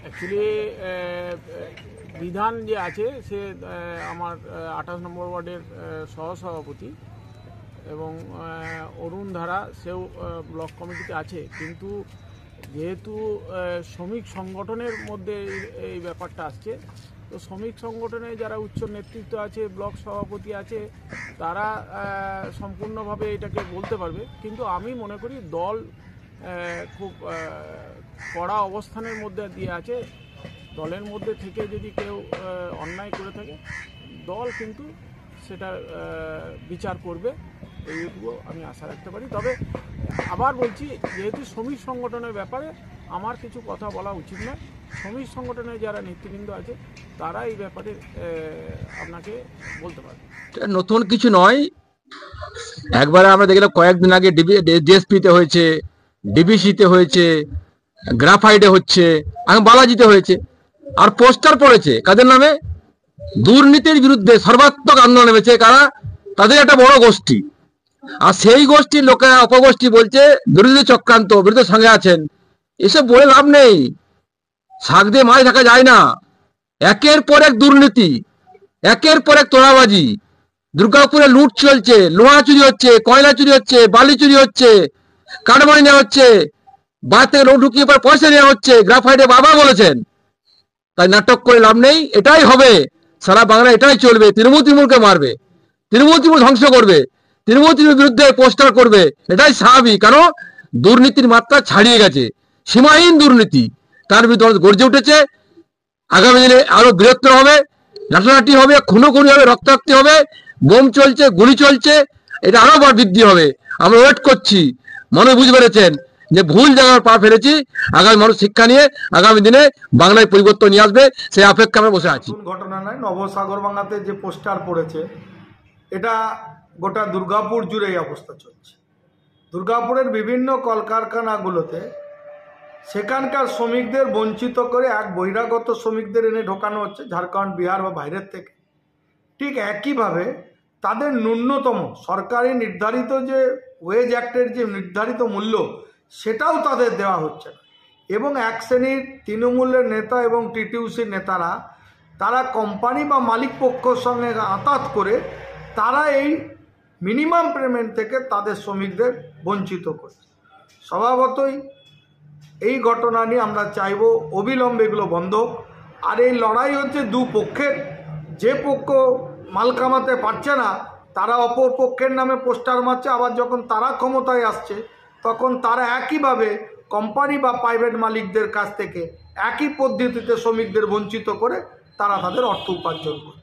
Actually বিধান যে আছে সে আমার 28 নম্বর ওয়ার্ডের সহসভাপতি এবং অরুণ ধারা সেও ব্লক কমিটিতে আছে, কিন্তু যেহেতু শ্রমিক সংগঠনের মধ্যে এই ব্যাপারটা আসছে, তো শ্রমিক সংগঠনে যারা উচ্চ নেতৃত্ব আছে, ব্লক সভাপতি আছে, তারা সম্পূর্ণভাবে এটাকে বলতে পারবে। কিন্তু আমি মনে করি দল খুব কড়া অবস্থানের মধ্যে দিয়ে আছে। দলের মধ্যে থেকে যদি কেউ অন্যায় করে থাকে, দল কিন্তু সেটা বিচার করবে, এইটুকু আমি আশা রাখতে পারি। তবে আবার বলছি, যেহেতু শ্রমিক সংগঠনের ব্যাপারে আমার কিছু কথা বলা উচিত নয়। শ্রমিক সংগঠনের যারা নেতৃবৃন্দ আছে তারা এই ব্যাপারে আপনাকে বলতে পারবে। নতুন কিছু নয়, একবারে আমরা দেখলাম কয়েকদিন আগে ডিএসপিতে হয়েছে, ডিবিসিতে হয়েছে, গ্রাফাইটে হচ্ছে, এখন বালাজিতে হয়েছে, আর পোস্টার পড়েছে কাদের নামে? দুর্নীতির বিরুদ্ধে সর্বাত্মক আন্দোলন নেমেছে কারা? তাদের একটা বড় গোষ্ঠী। আর সেই গোষ্ঠীর লোকেরা অপগোষ্ঠী বলছে বিরোধী চক্রান্ত, বিরোধীর সঙ্গে আছেন। এসব বলে লাভ নেই, শাক দিয়ে মাছ ঢাকা যায় না। একের পর এক দুর্নীতি, একের পর এক তোলাবাজি। দুর্গাপুরে লুট চলছে, লোহা চুরি হচ্ছে, কয়লা চুরি হচ্ছে, বালি চুরি হচ্ছে, কাঠমানি নেওয়া হচ্ছে, বাইরে থেকে লোক ঢুকিয়ে পর পয়সা নেওয়া হচ্ছে। গ্রাফাইটে বাবা বলেছেন। তাই নাটক করে লাভ নেই, এটাই হবে সারা বাংলা, এটাই চলবে। তৃণমূলকে মারবে, তৃণমূল ধ্বংস করবে, তৃণমূল বিরুদ্ধে পোস্টার করবে, এটাই স্বাভাবিক। কারণ দুর্নীতির মাত্রা ছাড়িয়ে গেছে, সীমাহীন দুর্নীতি, তার বিরুদ্ধে গর্জে উঠেছে। আগামী দিনে আরো বৃহত্তর হবে, লাঠালাঠি হবে, খুনোখুনি হবে, রক্তাক্তি হবে, বোম চলছে, গুলি চলছে, এটা আরো বৃদ্ধি হবে। আমরা ওয়েট করছি। মানুষ বুঝতে পেরেছেন যে ভুল জায়গায় পা ফেলেছি। আগামী মানুষ শিক্ষা নিয়ে আগামী দিনে বাংলায় পরিবর্তন নিয়ে আসবে, সেই অপেক্ষা আমরা বসে আছি। ঘটনা নয়, নবসাগরবাঙ্গাতে যে পোস্টার পড়েছে, এটা গোটা দুর্গাপুর জুড়ে এই অবস্থা চলছে। দুর্গাপুরের বিভিন্ন কলকারখানাগুলোতে সেখানকার শ্রমিকদের বঞ্চিত করে এক বহিরাগত শ্রমিকদের এনে ঢোকানো হচ্ছে ঝাড়খণ্ড, বিহার বা বাইরের থেকে। ঠিক একইভাবে তাদের ন্যূনতম সরকারি নির্ধারিত যে ওয়েজ অ্যাক্টের যে নির্ধারিত মূল্য, সেটাও তাদের দেওয়া হচ্ছে না। এবং এক শ্রেণীর তৃণমূলের নেতা এবং টিটিউসির নেতারা, তারা কোম্পানি বা মালিক পক্ষের সঙ্গে আঁতাত করে তারা এই মিনিমাম পেমেন্ট থেকে তাদের শ্রমিকদের বঞ্চিত করছে। স্বভাবতই এই ঘটনা নিয়ে আমরা চাইব অবিলম্বে এগুলো বন্ধ হোক। আর এই লড়াই হচ্ছে দু পক্ষের। যে পক্ষ মাল কামাতে পারছে না, তারা অপর পক্ষের নামে পোস্টার মারছে। আবার যখন তারা ক্ষমতায় আসছে, তখন তারা একইভাবে কোম্পানি বা প্রাইভেট মালিকদের কাছ থেকে একই পদ্ধতিতে শ্রমিকদের বঞ্চিত করে তারা তাদের অর্থ উপার্জন করে।